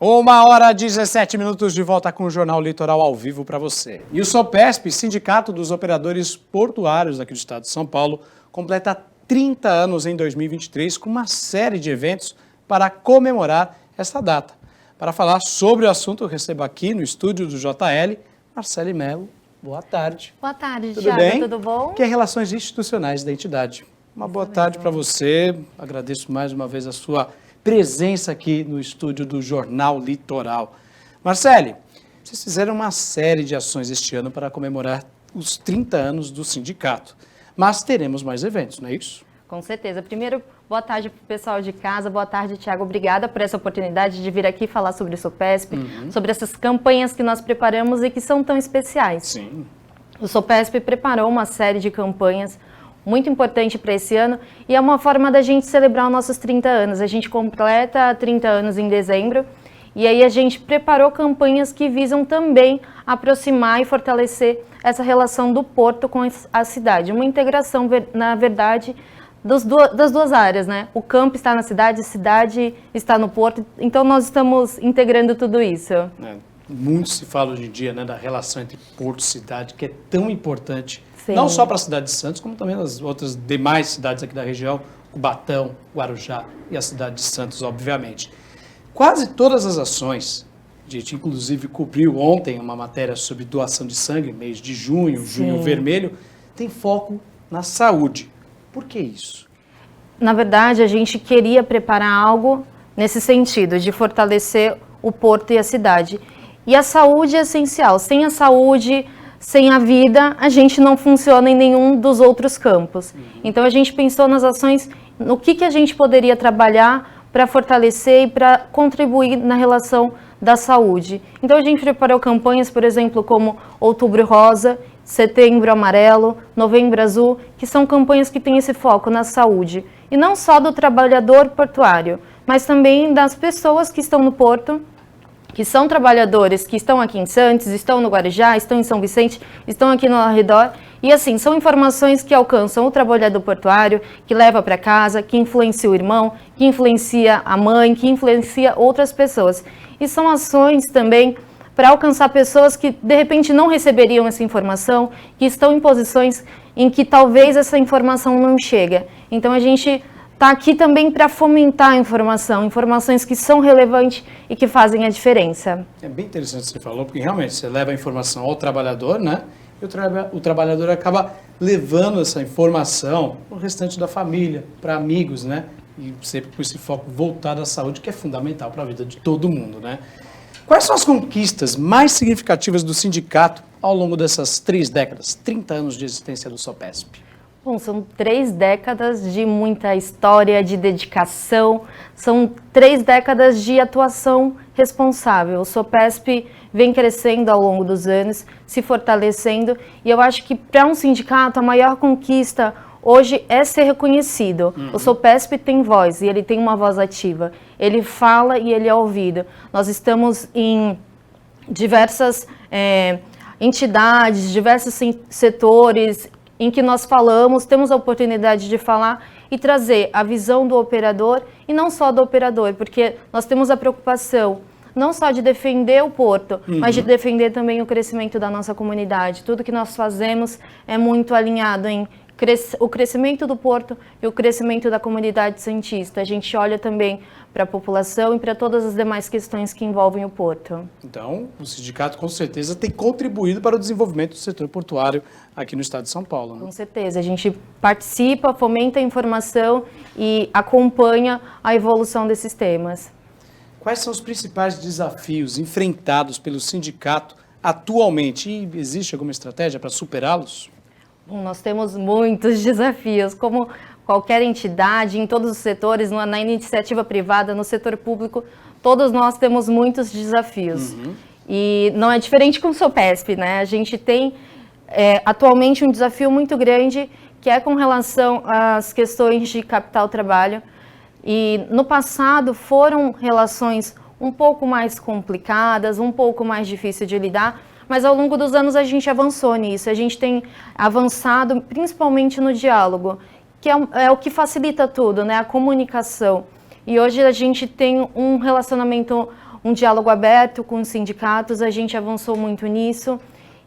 1h17 de volta com o Jornal Litoral ao vivo para você. E o SOPESP, Sindicato dos Operadores Portuários aqui do estado de São Paulo, completa 30 anos em 2023 com uma série de eventos para comemorar essa data. Para falar sobre o assunto, eu recebo aqui no estúdio do JL, Marcele Mello. Boa tarde. Boa tarde, tudo Thiago, bem? Tudo bom? Que é Relações Institucionais da entidade. Uma boa tarde para você. Agradeço mais uma vez a sua presença aqui no estúdio do Jornal Litoral. Marcele, vocês fizeram uma série de ações este ano para comemorar os 30 anos do sindicato, mas teremos mais eventos, não é isso? Com certeza. Primeiro, boa tarde para o pessoal de casa, boa tarde, Thiago. Obrigada por essa oportunidade de vir aqui falar sobre o SOPESP, sobre essas campanhas que nós preparamos e que são tão especiais. Sim. O SOPESP preparou uma série de campanhas muito importante para esse ano e é uma forma da gente celebrar os nossos 30 anos. A gente completa 30 anos em dezembro e aí a gente preparou campanhas que visam também aproximar e fortalecer essa relação do porto com a cidade. Uma integração, na verdade, das duas áreas, né? O campo está na cidade, a cidade está no porto, então nós estamos integrando tudo isso. Muito se fala hoje em dia, né, da relação entre porto e cidade, que é tão importante. Sim. Não só para a cidade de Santos, como também nas outras demais cidades aqui da região, Cubatão, Guarujá e a cidade de Santos, obviamente. Quase todas as ações, a gente inclusive cobriu ontem uma matéria sobre doação de sangue, mês de junho, Sim. Junho Vermelho, tem foco na saúde. Por que isso? Na verdade, a gente queria preparar algo nesse sentido, de fortalecer o porto e a cidade. E a saúde é essencial. Sem a saúde, sem a vida, a gente não funciona em nenhum dos outros campos. Então a gente pensou nas ações, no que a gente poderia trabalhar para fortalecer e para contribuir na relação da saúde. Então a gente preparou campanhas, por exemplo, como Outubro Rosa, Setembro Amarelo, Novembro Azul, que são campanhas que têm esse foco na saúde. E não só do trabalhador portuário, mas também das pessoas que estão no porto, que são trabalhadores que estão aqui em Santos, estão no Guarujá, estão em São Vicente, estão aqui no arredor. E assim, são informações que alcançam o trabalhador portuário, que leva para casa, que influencia o irmão, que influencia a mãe, que influencia outras pessoas. E são ações também para alcançar pessoas que de repente não receberiam essa informação, que estão em posições em que talvez essa informação não chega. Então a gente está aqui também para fomentar a informação, informações que são relevantes e que fazem a diferença. É bem interessante o que você falou, porque realmente você leva a informação ao trabalhador, né? E o trabalhador acaba levando essa informação para o restante da família, para amigos, né? E sempre com esse foco voltado à saúde, que é fundamental para a vida de todo mundo, né? Quais são as conquistas mais significativas do sindicato ao longo dessas 3 décadas, 30 anos de existência do SOPESP? Bom, são 3 décadas de muita história, de dedicação, são 3 décadas de atuação responsável. O SOPESP vem crescendo ao longo dos anos, se fortalecendo, e eu acho que para um sindicato a maior conquista hoje é ser reconhecido. O SOPESP tem voz e ele tem uma voz ativa. Ele fala e ele é ouvido. Nós estamos em diversas entidades, diversos setores em que nós falamos, temos a oportunidade de falar e trazer a visão do operador e não só do operador, porque nós temos a preocupação não só de defender o porto, mas de defender também o crescimento da nossa comunidade. Tudo que nós fazemos é muito alinhado em o crescimento do porto e o crescimento da comunidade santista. A gente olha também para a população e para todas as demais questões que envolvem o porto. Então, o sindicato com certeza tem contribuído para o desenvolvimento do setor portuário aqui no estado de São Paulo, né? Com certeza, a gente participa, fomenta a informação e acompanha a evolução desses temas. Quais são os principais desafios enfrentados pelo sindicato atualmente e existe alguma estratégia para superá-los? Bom, nós temos muitos desafios, como qualquer entidade, em todos os setores, na iniciativa privada, no setor público, todos nós temos muitos desafios. E não é diferente com o SOPESP, né? A gente tem atualmente um desafio muito grande, que é com relação às questões de capital-trabalho. E no passado foram relações um pouco mais complicadas, um pouco mais difíceis de lidar, mas ao longo dos anos a gente avançou nisso, a gente tem avançado principalmente no diálogo, que é o que facilita tudo, né? A comunicação. E hoje a gente tem um relacionamento um diálogo aberto com os sindicatos, a gente avançou muito nisso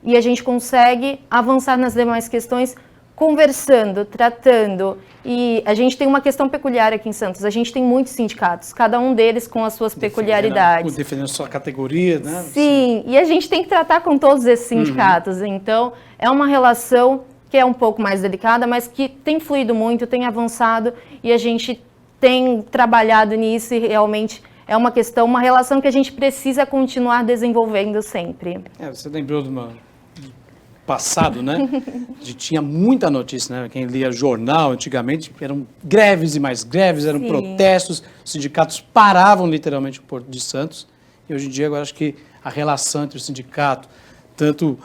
e a gente consegue avançar nas demais questões conversando, tratando. E a gente tem uma questão peculiar aqui em Santos, a gente tem muitos sindicatos, cada um deles com as suas peculiaridades. Defendendo sua categoria, né? Sim, e a gente tem que tratar com todos esses sindicatos, então é uma relação que é um pouco mais delicada, mas que tem fluído muito, tem avançado e a gente tem trabalhado nisso e realmente é uma questão, uma relação que a gente precisa continuar desenvolvendo sempre. Você lembrou do passado, né? A gente tinha muita notícia, né? Quem lia jornal antigamente, eram greves e mais greves, eram protestos, os sindicatos paravam literalmente o Porto de Santos. E hoje em dia, agora acho que a relação entre o sindicato, tanto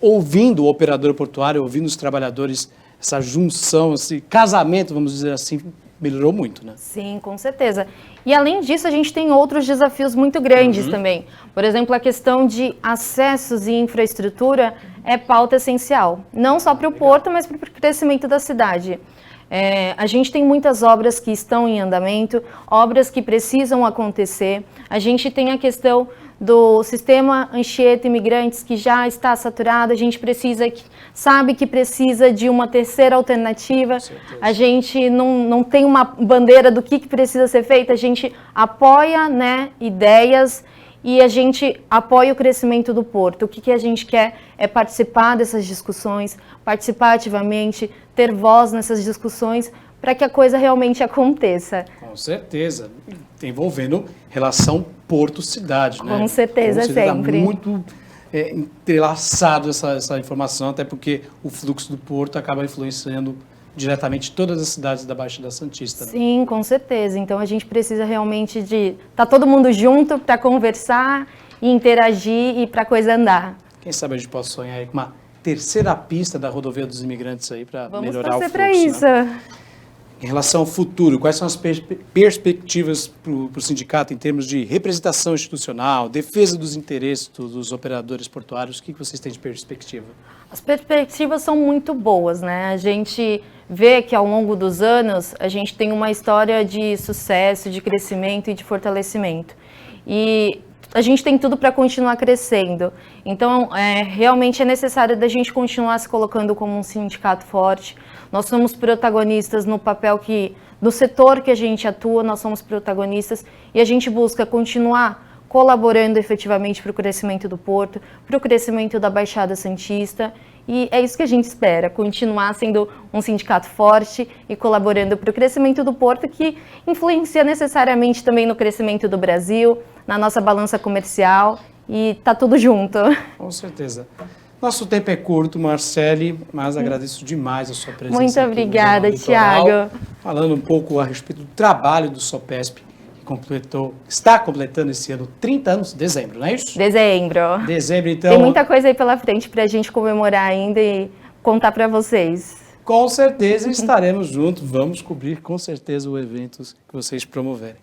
ouvindo o operador portuário, ouvindo os trabalhadores, essa junção, esse casamento, vamos dizer assim, melhorou muito, né? Sim, com certeza. E além disso, a gente tem outros desafios muito grandes também. Por exemplo, a questão de acessos e infraestrutura é pauta essencial. Não só para o porto, mas para o crescimento da cidade. A gente tem muitas obras que estão em andamento, obras que precisam acontecer. A gente tem a questão do sistema Anchieta Imigrantes, que já está saturado, a gente sabe que precisa de uma terceira alternativa, a gente não tem uma bandeira do que precisa ser feito, a gente apoia, né, ideias e a gente apoia o crescimento do porto. O que a gente quer é participar dessas discussões, participar ativamente, ter voz nessas discussões, para que a coisa realmente aconteça. Com certeza, envolvendo relação porto-cidade, né? Com certeza, sempre. Está muito entrelaçado essa informação, até porque o fluxo do porto acaba influenciando diretamente todas as cidades da Baixada Santista. Né? Sim, com certeza. Então a gente precisa realmente de estar todo mundo junto para conversar e interagir e para a coisa andar. Quem sabe a gente pode sonhar aí com uma terceira pista da rodovia dos imigrantes aí para melhorar o fluxo. Vamos torcer para isso. Né? Em relação ao futuro, quais são as perspectivas para o sindicato em termos de representação institucional, defesa dos interesses dos operadores portuários? O que vocês têm de perspectiva? As perspectivas são muito boas, né? A gente vê que ao longo dos anos a gente tem uma história de sucesso, de crescimento e de fortalecimento. E a gente tem tudo para continuar crescendo. Então, realmente é necessário da gente continuar se colocando como um sindicato forte. Nós somos protagonistas no papel no setor que a gente atua, nós somos protagonistas e a gente busca continuar colaborando efetivamente para o crescimento do porto, para o crescimento da Baixada Santista. E é isso que a gente espera, continuar sendo um sindicato forte e colaborando para o crescimento do porto, que influencia necessariamente também no crescimento do Brasil, na nossa balança comercial, e está tudo junto. Com certeza. Nosso tempo é curto, Marcele, mas agradeço demais a sua presença. Muito obrigada, Thiago. Falando um pouco a respeito do trabalho do Sopesp, que está completando esse ano 30 anos, dezembro, não é isso? Dezembro. Dezembro, então. Tem muita coisa aí pela frente para a gente comemorar ainda e contar para vocês. Com certeza estaremos juntos, vamos cobrir com certeza o evento que vocês promoverem.